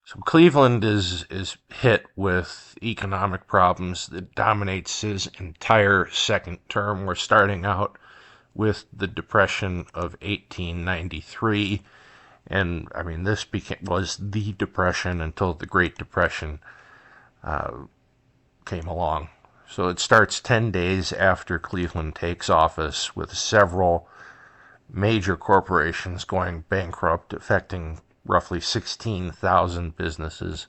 So Cleveland is hit with economic problems that dominates his entire second term. We're starting out with the Depression of 1893, and I mean was the Depression until the Great Depression came along. So it starts 10 days after Cleveland takes office, with several major corporations going bankrupt, affecting roughly 16,000 businesses.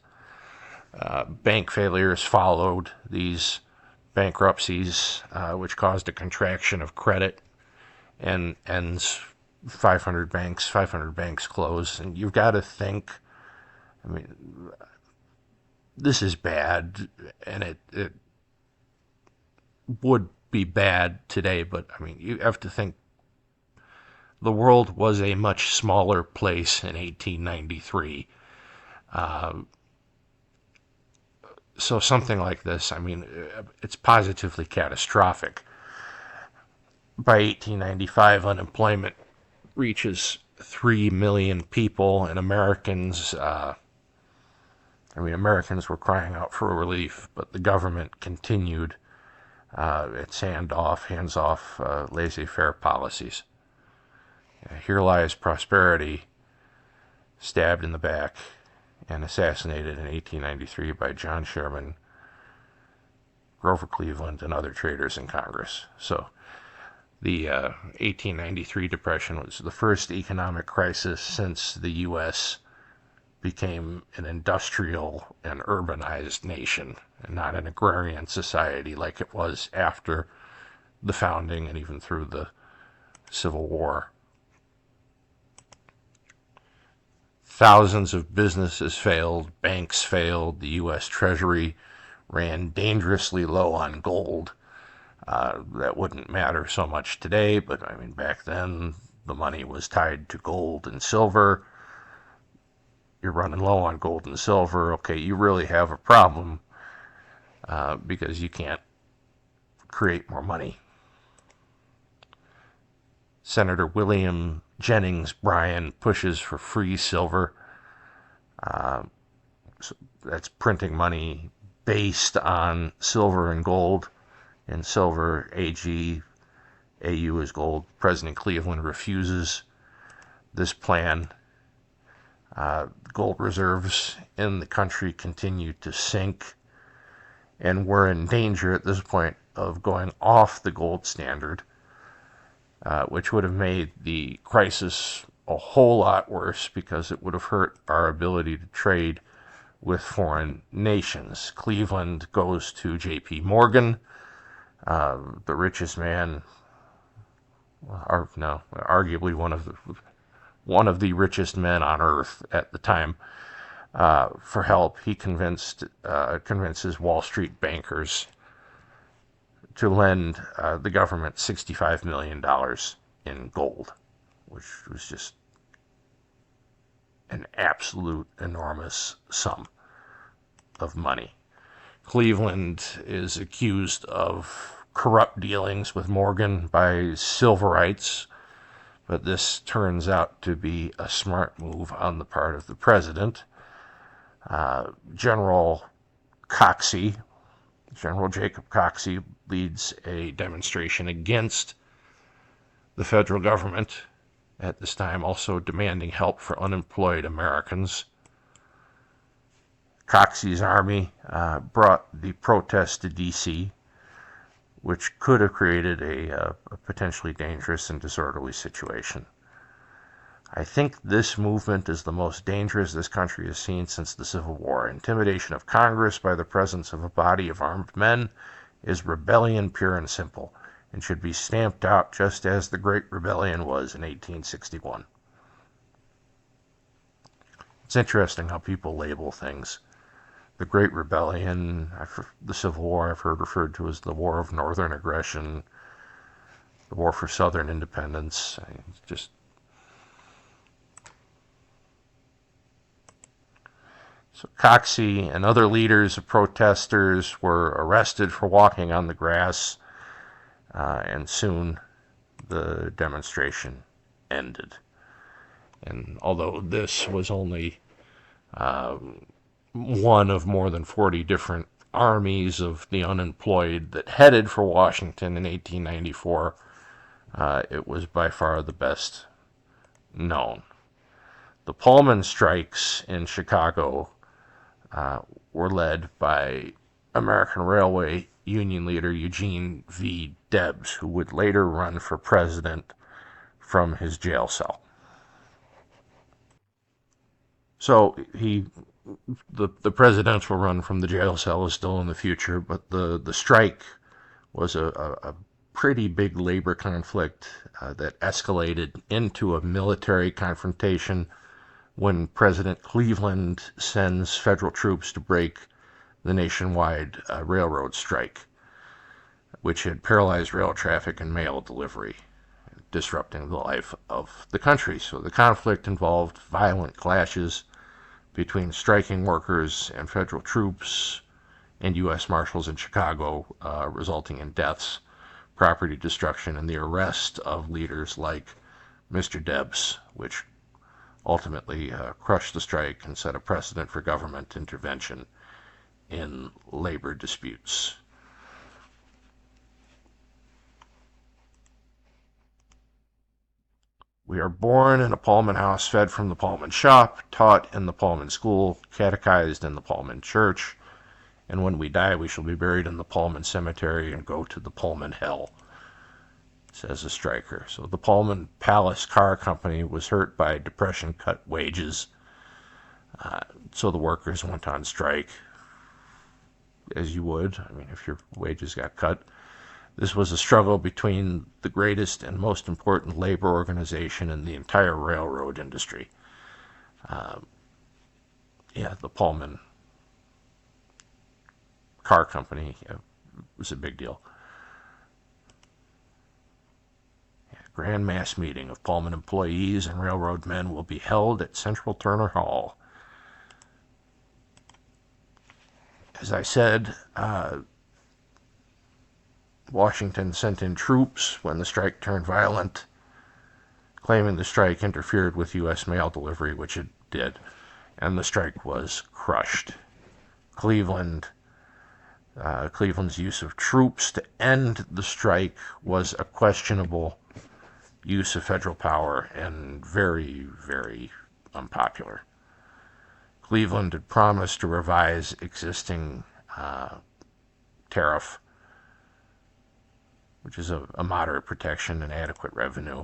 Bank failures followed these bankruptcies, which caused a contraction of credit, and ends 500 banks close. And you've got to think, I mean, this is bad, and it would be bad today, but I mean, you have to think the world was a much smaller place in 1893. So something like this, I mean, it's positively catastrophic. By 1895, unemployment reaches 3 million people, and Americans were crying out for relief, but the government continued its hands off laissez-faire policies. Here lies prosperity, stabbed in the back and assassinated in 1893 by John Sherman, Grover Cleveland, and other traitors in Congress. So the 1893 Depression was the first economic crisis since the U.S. became an industrial and urbanized nation, and not an agrarian society like it was after the founding and even through the Civil War. Thousands of businesses failed, banks failed, the U.S. Treasury ran dangerously low on gold. That wouldn't matter so much today, but I mean, back then the money was tied to gold and silver. You're running low on gold and silver. Okay, you really have a problem because you can't create more money. Senator William Jennings Bryan pushes for free silver. So that's printing money based on silver and gold. And silver, AG, AU is gold. President Cleveland refuses this plan. Gold reserves in the country continue to sink, and we're in danger at this point of going off the gold standard, which would have made the crisis a whole lot worse because it would have hurt our ability to trade with foreign nations. Cleveland goes to J.P. Morgan, the richest man, arguably one of the richest men on earth at the time, for help. He convinces Wall Street bankers to lend the government $65 million in gold, which was just an absolute enormous sum of money. Cleveland is accused of corrupt dealings with Morgan by Silverites, but this turns out to be a smart move on the part of the president. General Jacob Coxey, leads a demonstration against the federal government, at this time also demanding help for unemployed Americans. Coxey's army brought the protest to D.C., which could have created a potentially dangerous and disorderly situation. I think this movement is the most dangerous this country has seen since the Civil War. Intimidation of Congress by the presence of a body of armed men is rebellion pure and simple, and should be stamped out just as the Great Rebellion was in 1861. It's interesting how people label things. The Great Rebellion, the Civil War, I've heard referred to as the War of Northern Aggression, the War for Southern Independence. Just so Coxey and other leaders of protesters were arrested for walking on the grass, and soon the demonstration ended. And although this was only one of more than 40 different armies of the unemployed that headed for Washington in 1894. It was by far the best known. The Pullman strikes in Chicago were led by American Railway Union leader Eugene V. Debs, who would later run for president from his jail cell. So the presidential run from the jail cell is still in the future, but the strike was a pretty big labor conflict that escalated into a military confrontation when President Cleveland sends federal troops to break the nationwide railroad strike, which had paralyzed rail traffic and mail delivery, disrupting the life of the country. So the conflict involved violent clashes between striking workers and federal troops and U.S. Marshals in Chicago, resulting in deaths, property destruction, and the arrest of leaders like Mr. Debs, which ultimately crushed the strike and set a precedent for government intervention in labor disputes. We are born in a Pullman house, fed from the Pullman shop, taught in the Pullman school, catechized in the Pullman church, and when we die, we shall be buried in the Pullman cemetery and go to the Pullman hell, says a striker. So the Pullman Palace Car Company was hurt by Depression cut wages, so the workers went on strike, as you would. I mean, if your wages got cut. This was a struggle between the greatest and most important labor organization in the entire railroad industry. The Pullman Car Company was a big deal. Grand mass meeting of Pullman employees and railroad men will be held at Central Turner Hall. As I said, Washington sent in troops when the strike turned violent, claiming the strike interfered with U.S. mail delivery, which it did, and the strike was crushed. Cleveland's use of troops to end the strike was a questionable use of federal power and very, very unpopular. Cleveland had promised to revise existing tariff, which is a moderate protection and adequate revenue.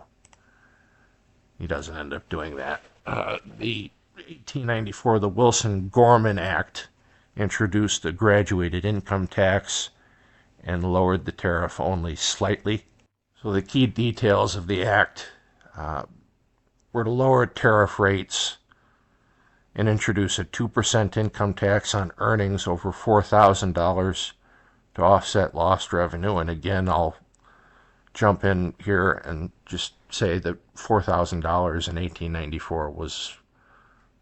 He doesn't end up doing that. The 1894, the Wilson-Gorman Act introduced a graduated income tax and lowered the tariff only slightly. So the key details of the act were to lower tariff rates and introduce a 2% income tax on earnings over $4,000 to offset lost revenue. And again, I'll jump in here and just say that $4,000 in 1894 was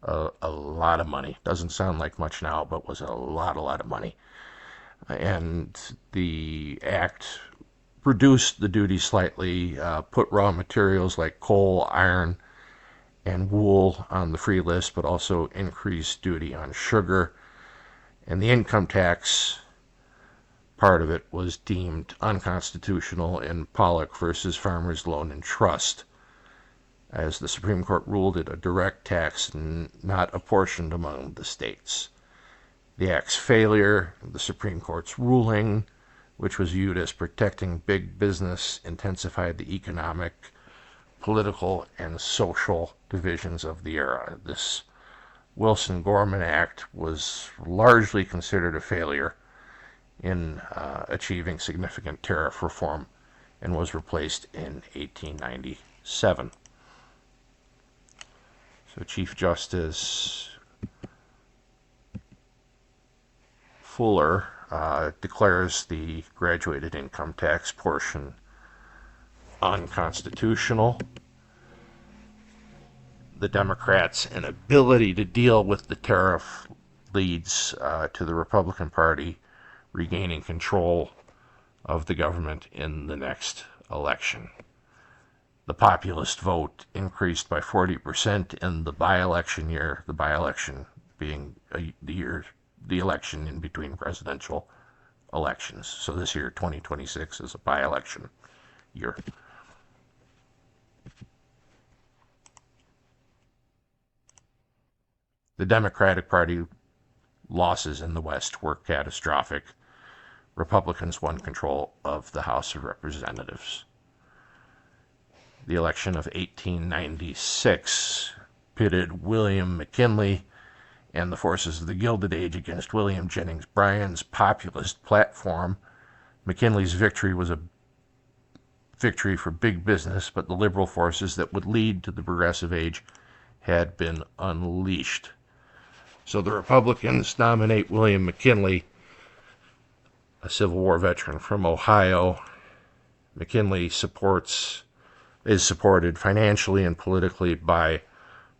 a lot of money. Doesn't sound like much now, but was a lot of money. And the act reduced the duty slightly, put raw materials like coal, iron, and wool on the free list, but also increased duty on sugar. And the income tax part of it was deemed unconstitutional in Pollock versus Farmers Loan and Trust, as the Supreme Court ruled it a direct tax and not apportioned among the states. The act's failure, the Supreme Court's ruling, which was viewed as protecting big business, intensified the economic, political, and social divisions of the era. This Wilson-Gorman Act was largely considered a failure in achieving significant tariff reform and was replaced in 1897. So Chief Justice Fuller declares the graduated income tax portion unconstitutional. The Democrats' inability to deal with the tariff leads to the Republican Party regaining control of the government in the next election. The populist vote increased by 40% in the by-election year. The by-election being the election in between presidential elections. So this year, 2026, is a by-election year. The Democratic Party losses in the West were catastrophic. Republicans won control of the House of Representatives. The election of 1896 pitted William McKinley and the forces of the Gilded Age against William Jennings Bryan's populist platform. McKinley's victory was a victory for big business, but the liberal forces that would lead to the Progressive Age had been unleashed. So the Republicans nominate William McKinley, a Civil War veteran from Ohio. McKinley is supported financially and politically by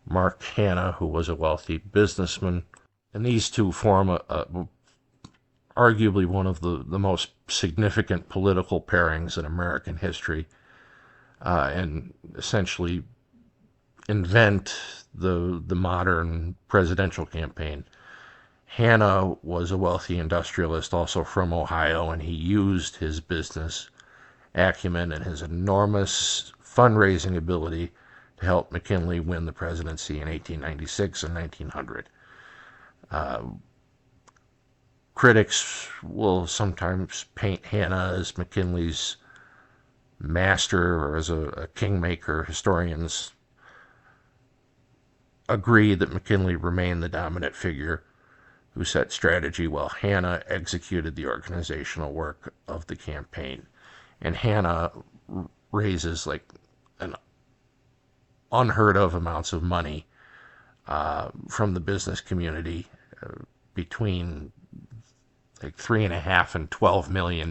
Mark Hanna, who was a wealthy businessman. And these two form arguably one of the most significant political pairings in American history, and essentially invent the modern presidential campaign. Hanna was a wealthy industrialist, also from Ohio, and he used his business acumen and his enormous fundraising ability to help McKinley win the presidency in 1896 and 1900. Critics will sometimes paint Hanna as McKinley's master or as a kingmaker. Historians agree that McKinley remained the dominant figure who set strategy while Hanna executed the organizational work of the campaign. And Hanna raises like an unheard of amounts of money from the business community, between like $3.5 and $12 million,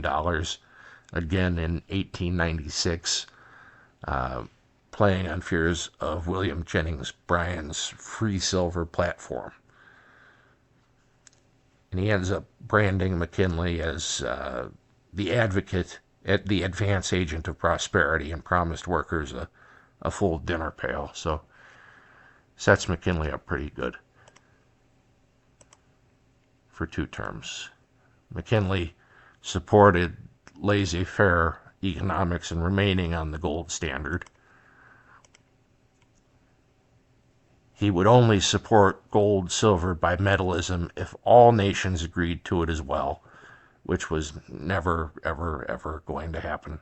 again in 1896, playing on fears of William Jennings Bryan's free silver platform. And he ends up branding McKinley as the advocate, the advance agent of prosperity, and promised workers a full dinner pail. So sets McKinley up pretty good for 2 terms. McKinley supported laissez-faire economics and remaining on the gold standard. He would only support gold, silver, bimetallism if all nations agreed to it as well, which was never, ever, ever going to happen.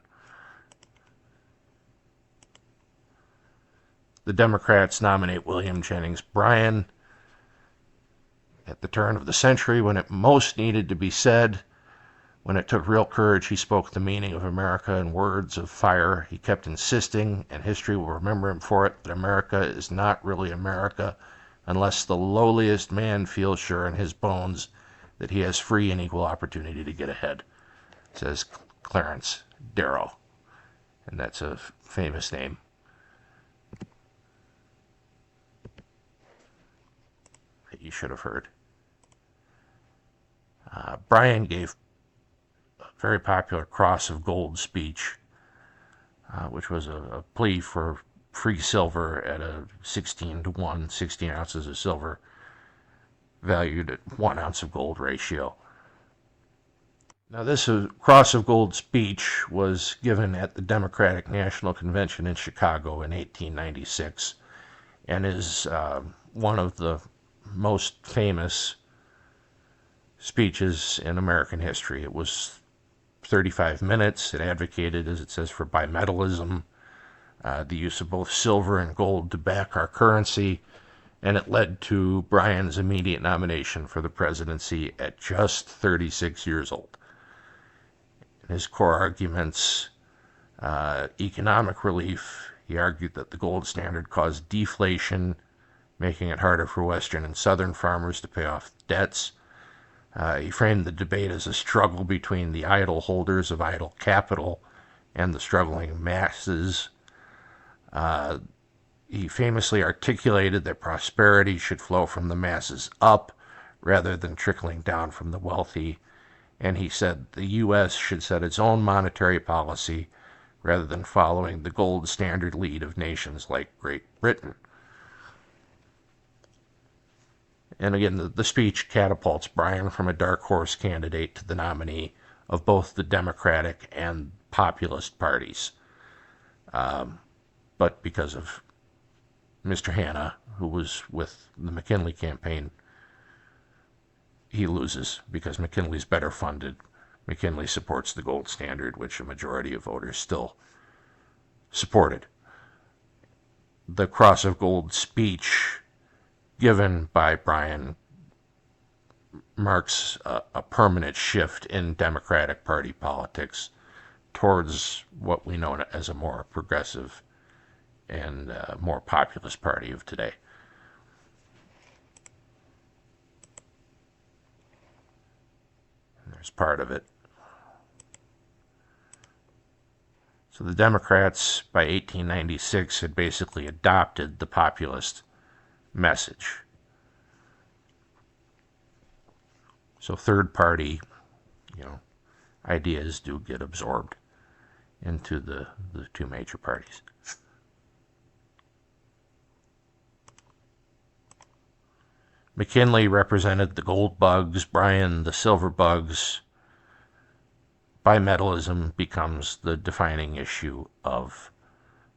The Democrats nominate William Jennings Bryan at the turn of the century when it most needed to be said. When it took real courage, he spoke the meaning of America in words of fire. He kept insisting, and history will remember him for it, that America is not really America unless the lowliest man feels sure in his bones that he has free and equal opportunity to get ahead, says Clarence Darrow. And that's a famous name. That you should have heard. Bryan gave a very popular Cross of Gold speech, which was a plea for free silver at a 16-to-1, 16 ounces of silver valued at 1 ounce of gold ratio. Now, this Cross of Gold speech was given at the Democratic National Convention in Chicago in 1896 and is one of the most famous speeches in American history. It was 35 minutes. It advocated, as it says, for bimetallism, the use of both silver and gold to back our currency, and it led to Bryan's immediate nomination for the presidency at just 36 years old. In his core arguments, economic relief, he argued that the gold standard caused deflation, making it harder for Western and Southern farmers to pay off debts. He framed the debate as a struggle between the idle holders of idle capital and the struggling masses. He famously articulated that prosperity should flow from the masses up rather than trickling down from the wealthy. And he said the U.S. should set its own monetary policy rather than following the gold standard lead of nations like Great Britain. And again, the speech catapults Bryan from a dark horse candidate to the nominee of both the Democratic and populist parties. But because of Mr. Hanna, who was with the McKinley campaign, he loses because McKinley's better funded. McKinley supports the gold standard, which a majority of voters still supported. The Cross of Gold speech given by Bryan marks a permanent shift in Democratic Party politics towards what we know as a more progressive and more populist party of today. And there's part of it. So the Democrats, by 1896, had basically adopted the populist message. So third party, ideas do get absorbed into the two major parties. McKinley represented the gold bugs, Bryan the silver bugs. Bimetallism becomes the defining issue of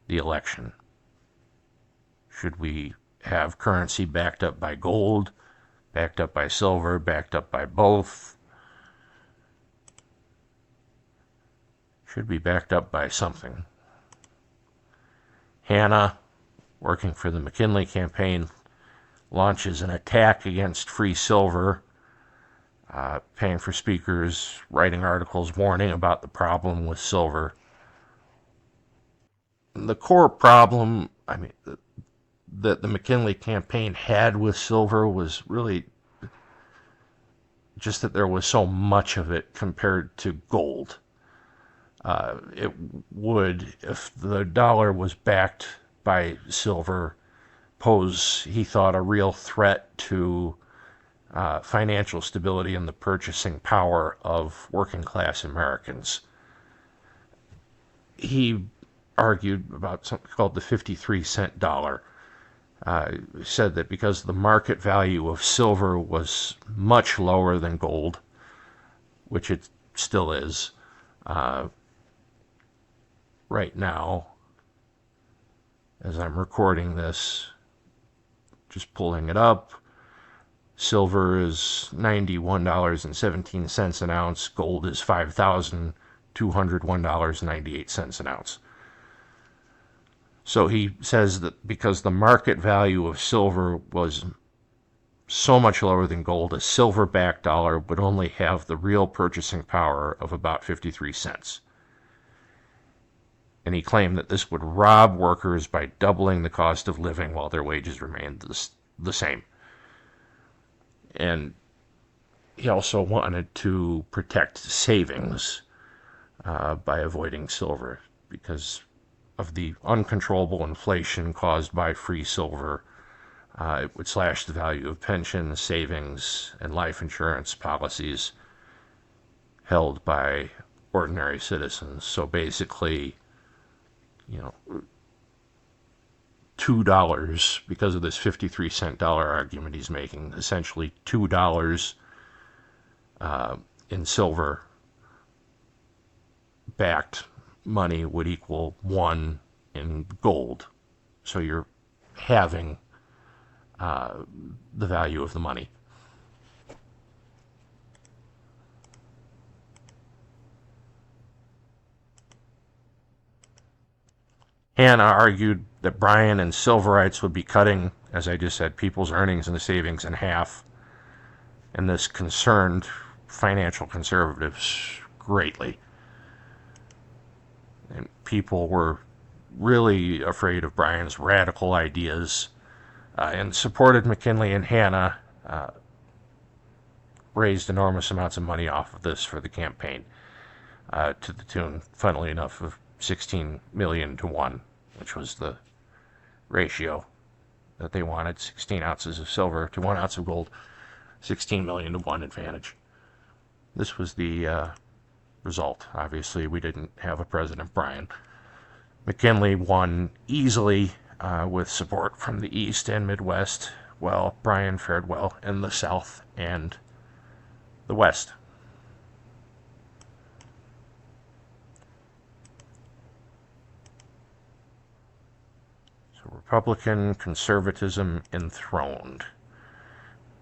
the election. Should we have currency backed up by gold, backed up by silver, backed up by both? Should be backed up by something. Hanna, working for the McKinley campaign, launches an attack against free silver, paying for speakers, writing articles warning about the problem with silver. The core problem, that the McKinley campaign had with silver was really just that there was so much of it compared to gold. It would, if the dollar was backed by silver, pose, he thought, a real threat to financial stability and the purchasing power of working class Americans. He argued about something called the 53-cent dollar. Said that because the market value of silver was much lower than gold, which it still is, right now, as I'm recording this, just pulling it up, silver is $91.17 an ounce, gold is $5,201.98 an ounce. So he says that because the market value of silver was so much lower than gold, a silver-backed dollar would only have the real purchasing power of about 53 cents. And he claimed that this would rob workers by doubling the cost of living while their wages remained the same. And he also wanted to protect savings by avoiding silver because of the uncontrollable inflation caused by free silver. It would slash the value of pensions, savings, and life insurance policies held by ordinary citizens. So basically, $2, because of this 53-cent dollar argument he's making, essentially $2 in silver backed money would equal 1 in gold. So you're halving the value of the money. Hanna argued that Bryan and Silverites would be cutting, as I just said, people's earnings and savings in half, and this concerned financial conservatives greatly. And people were really afraid of Bryan's radical ideas and supported McKinley, and Hanna raised enormous amounts of money off of this for the campaign, to the tune, funnily enough, of 16 million to 1, which was the ratio that they wanted. 16 ounces of silver to 1 ounce of gold, 16 million to 1 advantage. This was the result. Obviously, we didn't have a President Bryan. McKinley won easily with support from the East and Midwest, well, Bryan fared well in the South and the West. So Republican conservatism enthroned.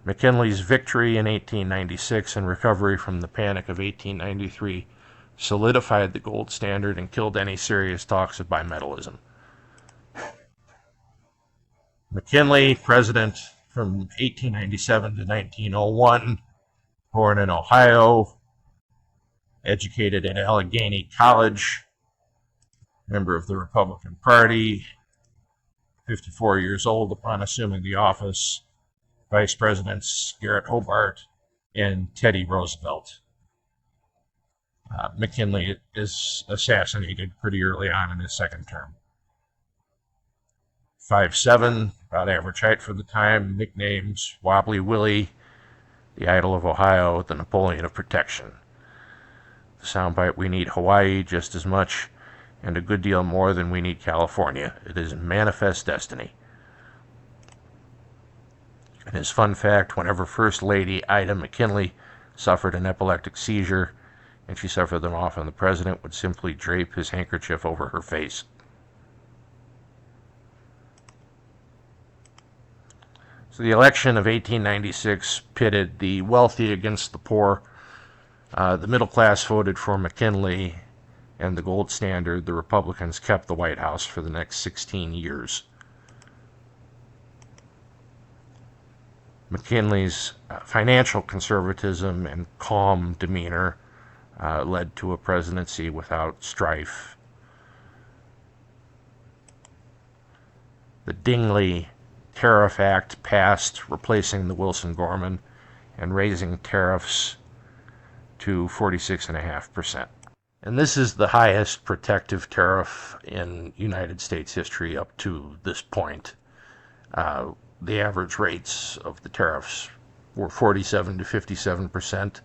McKinley's victory in 1896 and recovery from the Panic of 1893 solidified the gold standard and killed any serious talks of bimetallism. McKinley, president from 1897 to 1901, born in Ohio, educated at Allegheny College, member of the Republican Party, 54 years old upon assuming the office, Vice Presidents Garrett Hobart and Teddy Roosevelt. McKinley is assassinated pretty early on in his second term. 5'7", about average height for the time, nicknames Wobbly Willie, the Idol of Ohio, the Napoleon of Protection. The soundbite, we need Hawaii just as much and a good deal more than we need California. It is manifest destiny. And his fun fact, whenever First Lady Ida McKinley suffered an epileptic seizure, and she suffered them often, the president would simply drape his handkerchief over her face. So the election of 1896 pitted the wealthy against the poor. The middle class voted for McKinley and the gold standard. The Republicans kept the White House for the next 16 years. McKinley's financial conservatism and calm demeanor led to a presidency without strife. The Dingley Tariff Act passed, replacing the Wilson-Gorman and raising tariffs to 46.5%. And this is the highest protective tariff in United States history up to this point. The average rates of the tariffs were 47 to 57%.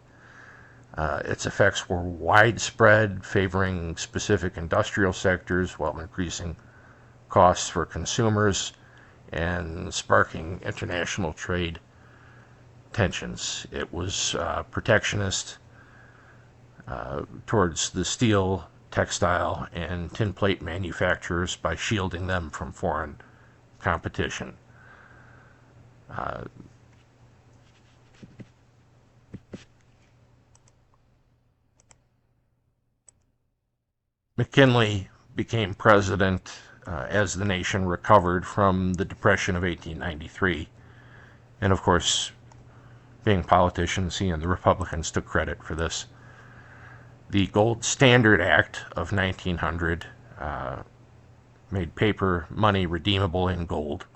Its effects were widespread, favoring specific industrial sectors while increasing costs for consumers and sparking international trade tensions. It was protectionist towards the steel, textile, and tin plate manufacturers by shielding them from foreign competition. McKinley became president as the nation recovered from the Depression of 1893. And of course, being politicians, he and the Republicans took credit for this. The Gold Standard Act of 1900 made paper money redeemable in gold.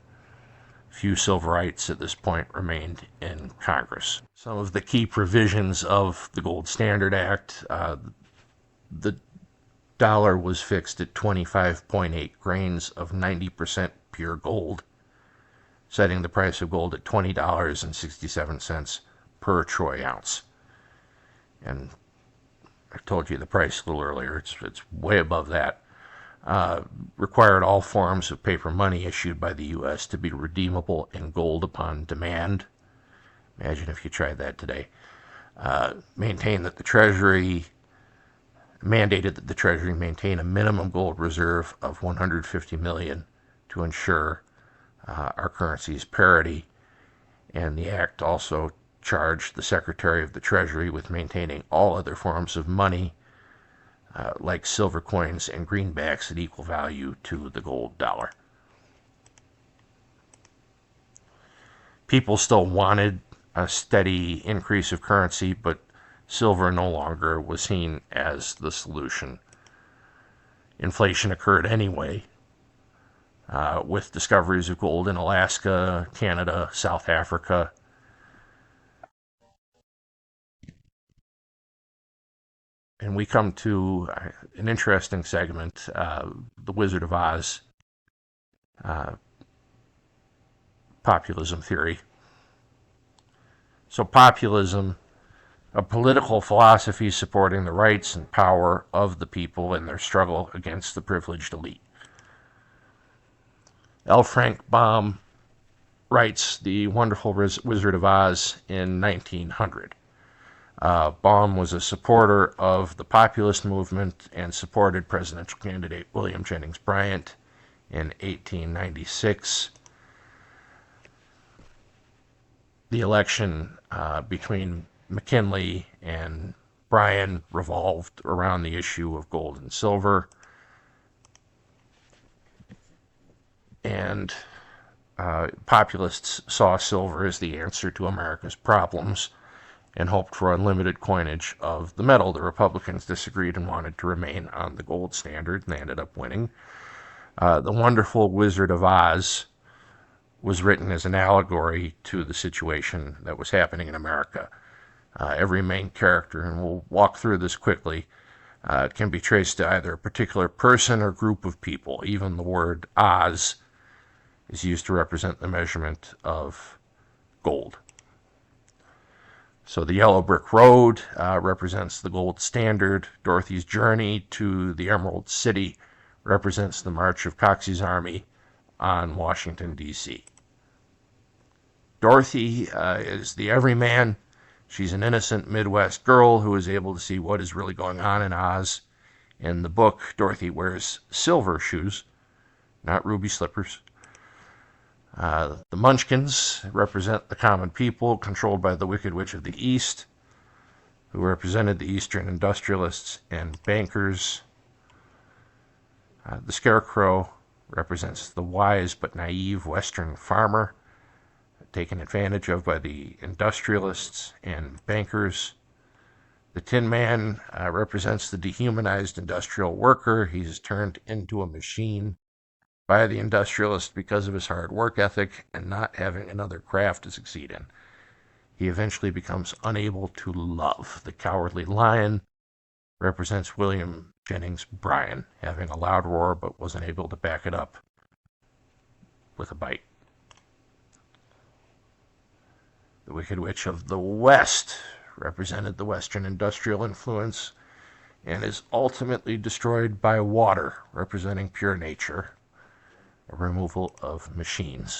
Few silverites at this point remained in Congress. Some of the key provisions of the Gold Standard Act, the dollar was fixed at 25.8 grains of 90% pure gold, setting the price of gold at $20.67 per troy ounce. And I told you the price a little earlier, it's way above that. Required all forms of paper money issued by the U.S. to be redeemable in gold upon demand. Imagine if you tried that today. Mandated that the Treasury maintain a minimum gold reserve of 150 million to ensure our currency's parity. And the act also charged the Secretary of the Treasury with maintaining all other forms of money, like silver coins and greenbacks, at equal value to the gold dollar. People still wanted a steady increase of currency, but silver no longer was seen as the solution. Inflation occurred anyway, with discoveries of gold in Alaska, Canada, South Africa. And we come to an interesting segment, The Wizard of Oz, populism theory. So populism, a political philosophy supporting the rights and power of the people in their struggle against the privileged elite. L. Frank Baum writes The Wonderful Wizard of Oz in 1900. Baum was a supporter of the populist movement and supported presidential candidate William Jennings Bryan in 1896. The election between McKinley and Bryan revolved around the issue of gold and silver. And populists saw silver as the answer to America's problems and hoped for unlimited coinage of the metal. The Republicans disagreed and wanted to remain on the gold standard, and they ended up winning. The Wonderful Wizard of Oz was written as an allegory to the situation that was happening in America. Every main character, and we'll walk through this quickly, can be traced to either a particular person or group of people. Even the word Oz is used to represent the measurement of gold. So the yellow brick road represents the gold standard. Dorothy's journey to the Emerald City represents the march of Coxey's army on Washington, D.C. Dorothy is the everyman. She's an innocent Midwest girl who is able to see what is really going on in Oz. In the book, Dorothy wears silver shoes, not ruby slippers. The Munchkins represent the common people controlled by the Wicked Witch of the East, who represented the Eastern industrialists and bankers. The Scarecrow represents the wise but naive Western farmer, taken advantage of by the industrialists and bankers. The Tin Man represents the dehumanized industrial worker. He's turned into a machine by the industrialist because of his hard work ethic and not having another craft to succeed in. He eventually becomes unable to love. The Cowardly Lion represents William Jennings Bryan, having a loud roar but wasn't able to back it up with a bite. The Wicked Witch of the West represented the Western industrial influence and is ultimately destroyed by water, representing pure nature, a removal of machines.